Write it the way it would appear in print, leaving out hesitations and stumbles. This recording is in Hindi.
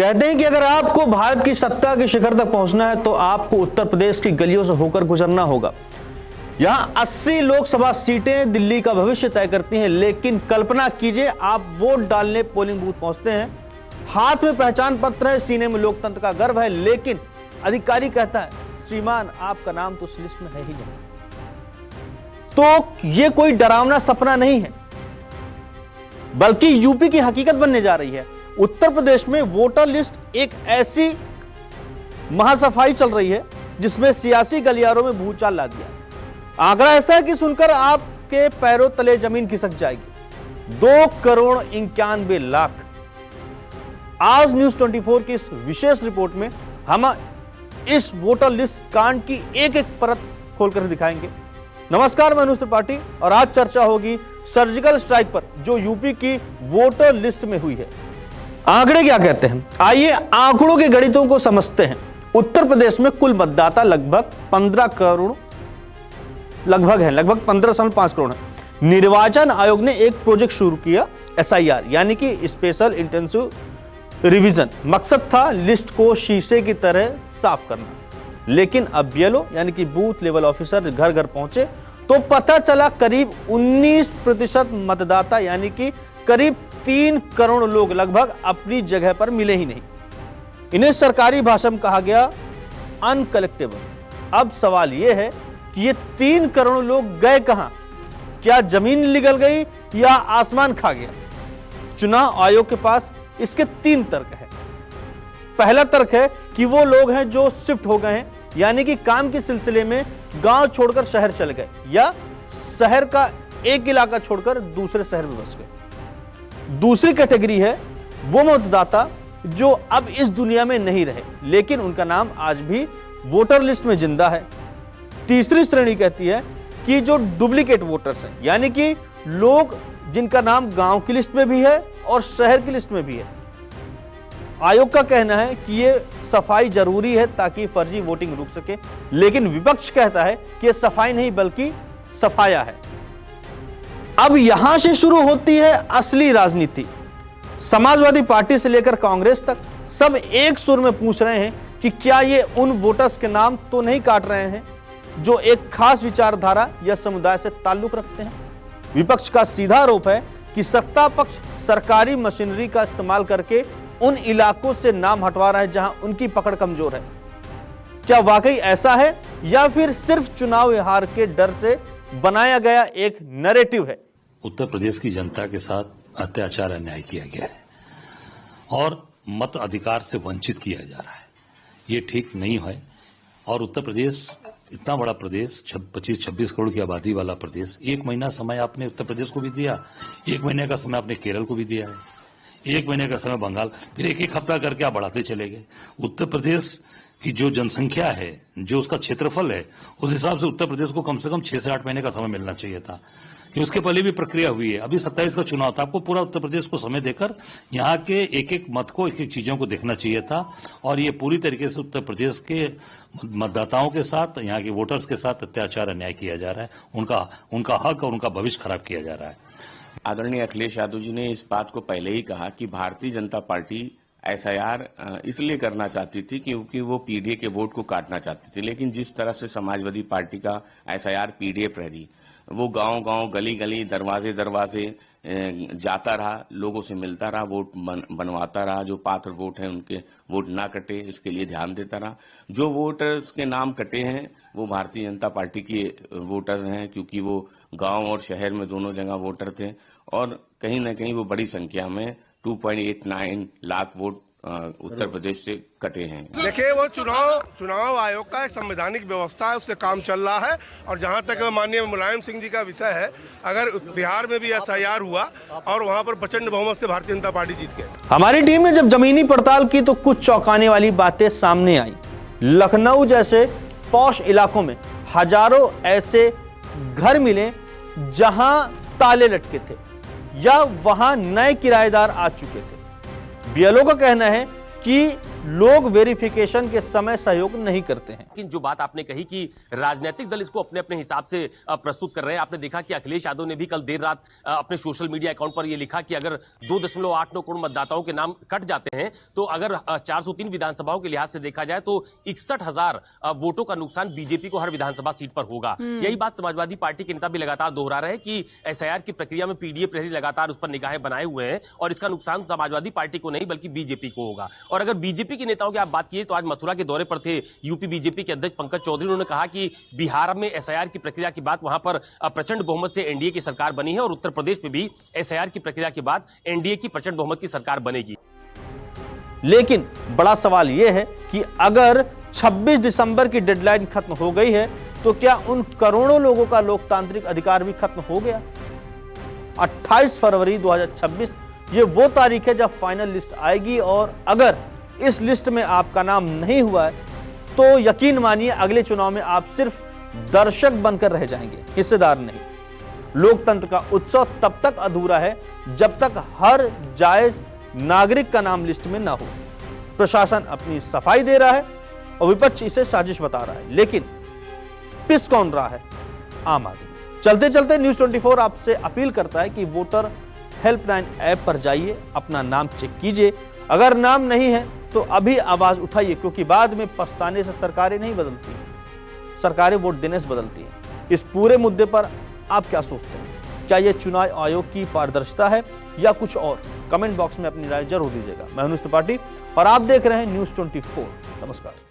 कहते हैं कि अगर आपको भारत की सत्ता के शिखर तक पहुंचना है तो आपको उत्तर प्रदेश की गलियों से होकर गुजरना होगा। यहां 80 लोकसभा सीटें दिल्ली का भविष्य तय करती हैं, लेकिन कल्पना कीजिए आप वोट डालने पोलिंग बूथ पहुंचते हैं, हाथ में पहचान पत्र है, सीने में लोकतंत्र का गर्व है, लेकिन अधिकारी कहता है श्रीमान आपका नाम तो उस लिस्ट में है ही नहीं। तो यह कोई डरावना सपना नहीं है, बल्कि यूपी की हकीकत बनने जा रही है। उत्तर प्रदेश में वोटर लिस्ट एक ऐसी महासफाई चल रही है जिसमें सियासी गलियारों में भूचाल ला दिया। आंकड़ा ऐसा है कि सुनकर आपके पैरों तले जमीन खिसक जाएगी। 2,91,00,000। आज न्यूज 24 की इस विशेष रिपोर्ट में हम इस वोटर लिस्ट कांड की एक एक परत खोलकर दिखाएंगे। नमस्कार, मैं अनुज त्रिपाठी और आज चर्चा होगी सर्जिकल स्ट्राइक पर जो यूपी की वोटर लिस्ट में हुई है। आंकड़े क्या कहते हैं, आइए आंकड़ों के गणितों को समझते हैं। उत्तर प्रदेश में कुल मतदाता लगभग 15 करोड़ लगभग 15.5 करोड़ है। निर्वाचन आयोग ने एक प्रोजेक्ट शुरू किया, SIR यानी कि स्पेशल इंटेंसिव रिवीजन। मकसद था लिस्ट को शीशे की तरह साफ करना, लेकिन अब BLO यानी कि बूथ लेवल ऑफिसर घर घर पहुंचे तो पता चला करीब 19% मतदाता यानी कि करीब 3 करोड़ लोग लगभग अपनी जगह पर मिले ही नहीं। इन्हें सरकारी भाषा में कहा गया अनकलेक्टेबल। अब सवाल यह है कि ये 3 करोड़ लोग गए कहां? क्या जमीन निगल गई या आसमान खा गया? चुनाव आयोग के पास इसके 3 तर्क हैं। पहला तर्क है कि वो लोग हैं जो शिफ्ट हो गए हैं, यानी कि काम के सिलसिले में गांव छोड़कर शहर चले गए या शहर का एक इलाका छोड़कर दूसरे शहर में बस गए। दूसरी कैटेगरी है वो मतदाता जो अब इस दुनिया में नहीं रहे, लेकिन उनका नाम आज भी वोटर लिस्ट में जिंदा है। तीसरी श्रेणी कहती है कि जो डुप्लीकेट वोटर्स हैं, यानी कि लोग जिनका नाम गांव की लिस्ट में भी है और शहर की लिस्ट में भी है। आयोग का कहना है कि यह सफाई जरूरी है ताकि फर्जी वोटिंग रुक सके, लेकिन विपक्ष कहता है कि यह सफाई नहीं बल्कि सफाया है। अब यहां से शुरू होती है असली राजनीति। समाजवादी पार्टी से लेकर कांग्रेस तक सब एक सुर में पूछ रहे हैं कि क्या ये उन वोटर्स के नाम तो नहीं काट रहे हैं जो एक खास विचारधारा या समुदाय से ताल्लुक रखते हैं। विपक्ष का सीधा आरोप है कि सत्ता पक्ष सरकारी मशीनरी का इस्तेमाल करके उन इलाकों से नाम हटवा रहा है जहां उनकी पकड़ कमजोर है। क्या वाकई ऐसा है या फिर सिर्फ चुनाव हार के डर से बनाया गया एक नैरेटिव है? उत्तर प्रदेश की जनता के साथ अत्याचार अन्याय किया गया है और मत अधिकार से वंचित किया जा रहा है। ये ठीक नहीं है। और उत्तर प्रदेश इतना बड़ा प्रदेश, 25-26 करोड़ की आबादी वाला प्रदेश, 1 महीना समय आपने उत्तर प्रदेश को भी दिया, 1 महीने का समय आपने केरल को भी दिया है, 1 महीने का समय बंगाल, फिर एक हफ्ता करके आप बढ़ाते चले गए। उत्तर प्रदेश की जो जनसंख्या है, जो उसका क्षेत्रफल है, उस हिसाब से उत्तर प्रदेश को कम से कम 6 से 8 महीने का समय मिलना चाहिए था कि उसके पहले भी प्रक्रिया हुई है। अभी 27 का चुनाव था, आपको पूरा उत्तर प्रदेश को समय देकर यहाँ के एक एक मत को, एक एक चीजों को देखना चाहिए था। और ये पूरी तरीके से उत्तर प्रदेश के मतदाताओं के साथ, यहाँ के वोटर्स के साथ अत्याचार अन्याय किया जा रहा है। उनका हक और उनका भविष्य खराब किया जा रहा है। आदरणीय अखिलेश यादव जी ने इस बात को पहले ही कहा कि भारतीय जनता पार्टी SIR इसलिए करना चाहती थी क्योंकि वो PDA के वोट को काटना चाहती थी। लेकिन जिस तरह से समाजवादी पार्टी का SIR PDA प्रहरी वो गांव-गांव, गली-गली, दरवाजे जाता रहा, लोगों से मिलता रहा, वोट बनवाता रहा, जो पात्र वोट हैं उनके वोट ना कटे इसके लिए ध्यान देता रहा। जो वोटर्स के नाम कटे हैं वो भारतीय जनता पार्टी के वोटर्स हैं, क्योंकि वो गांव और शहर में दोनों जगह वोटर थे और कहीं ना कहीं वो बड़ी संख्या में 2.89 लाख वोट उत्तर प्रदेश से कटे हैं। देखिए, वो चुनाव आयोग का एक संवैधानिक व्यवस्था है, उससे काम चल रहा है। और जहां तक माननीय मुलायम सिंह जी का विषय है, अगर बिहार में भी SIR हुआ और वहां पर प्रचंड बहुमत से भारतीय जनता पार्टी जीत गई। हमारी टीम ने जब जमीनी पड़ताल की तो कुछ चौंकाने वाली बातें सामने आई। लखनऊ जैसे पॉश इलाकों में हजारों ऐसे घर मिले जहां ताले लटके थे या वहां नए किराएदार आ चुके थे। BLO का कहना है कि लोग वेरिफिकेशन के समय सहयोग नहीं करते हैं। लेकिन जो बात आपने कही कि राजनीतिक दल इसको अपने अपने हिसाब से प्रस्तुत कर रहे हैं, आपने देखा कि अखिलेश यादव ने भी कल देर रात अपने सोशल मीडिया अकाउंट पर यह लिखा कि अगर 2.89 करोड़ मतदाताओं के नाम कट जाते हैं तो अगर 403 विधानसभाओं के लिहाज से देखा जाए तो 61,000 वोटों का नुकसान बीजेपी को हर विधानसभा सीट पर होगा। यही बात समाजवादी पार्टी के नेता भी लगातार दोहरा रहे हैं कि एसआईआर की प्रक्रिया में पीडीए प्रहरी लगातार उस पर निगाहें बनाए हुए हैं और इसका नुकसान समाजवादी पार्टी को नहीं बल्कि बीजेपी को होगा। और अगर बीजेपी के नेताओं की आप बात कीजिए तो आज मथुरा के दौरे पर थे यूपी बीजेपी के अध्यक्ष पंकज चौधरी। उन्होंने कहा कि बिहार में एसआईआर की प्रक्रिया के बाद वहां पर प्रचंड बहुमत से एनडीए की सरकार बनी है और उत्तर प्रदेश में भी एसआईआर की प्रक्रिया के बाद एनडीए की प्रचंड बहुमत की सरकार बनेगी। लेकिन बड़ा सवाल यह है कि अगर 26 दिसंबर की डेडलाइन खत्म हो गई है तो क्या उन करोड़ों लोगों का लोकतांत्रिक अधिकार भी खत्म हो गया? 28 फरवरी 2026 ये वो तारीख है जब फाइनल लिस्ट आएगी और अगर इस लिस्ट में आपका नाम नहीं हुआ है तो यकीन मानिए अगले चुनाव में आप सिर्फ दर्शक बनकर रह जाएंगे, हिस्सेदार नहीं। लोकतंत्र का उत्सव तब तक अधूरा है जब तक हर जायज नागरिक का नाम लिस्ट में ना हो। प्रशासन अपनी सफाई दे रहा है और विपक्ष इसे साजिश बता रहा है, लेकिन पिस कौन रहा है? आम आदमी। चलते चलते न्यूज़ 24 आपसे अपील करता है कि वोटर हेल्पलाइन ऐप पर जाइए, अपना नाम चेक कीजिए। अगर नाम नहीं है तो अभी आवाज उठाइए, क्योंकि बाद में पछताने से सरकारें नहीं बदलती, सरकारें वोट देने से बदलती हैं। इस पूरे मुद्दे पर आप क्या सोचते हैं? क्या यह चुनाव आयोग की पारदर्शिता है या कुछ और? कमेंट बॉक्स में अपनी राय जरूर दीजिएगा। मैं हूं त्रिपाठी और आप देख रहे हैं न्यूज़ 24। नमस्कार।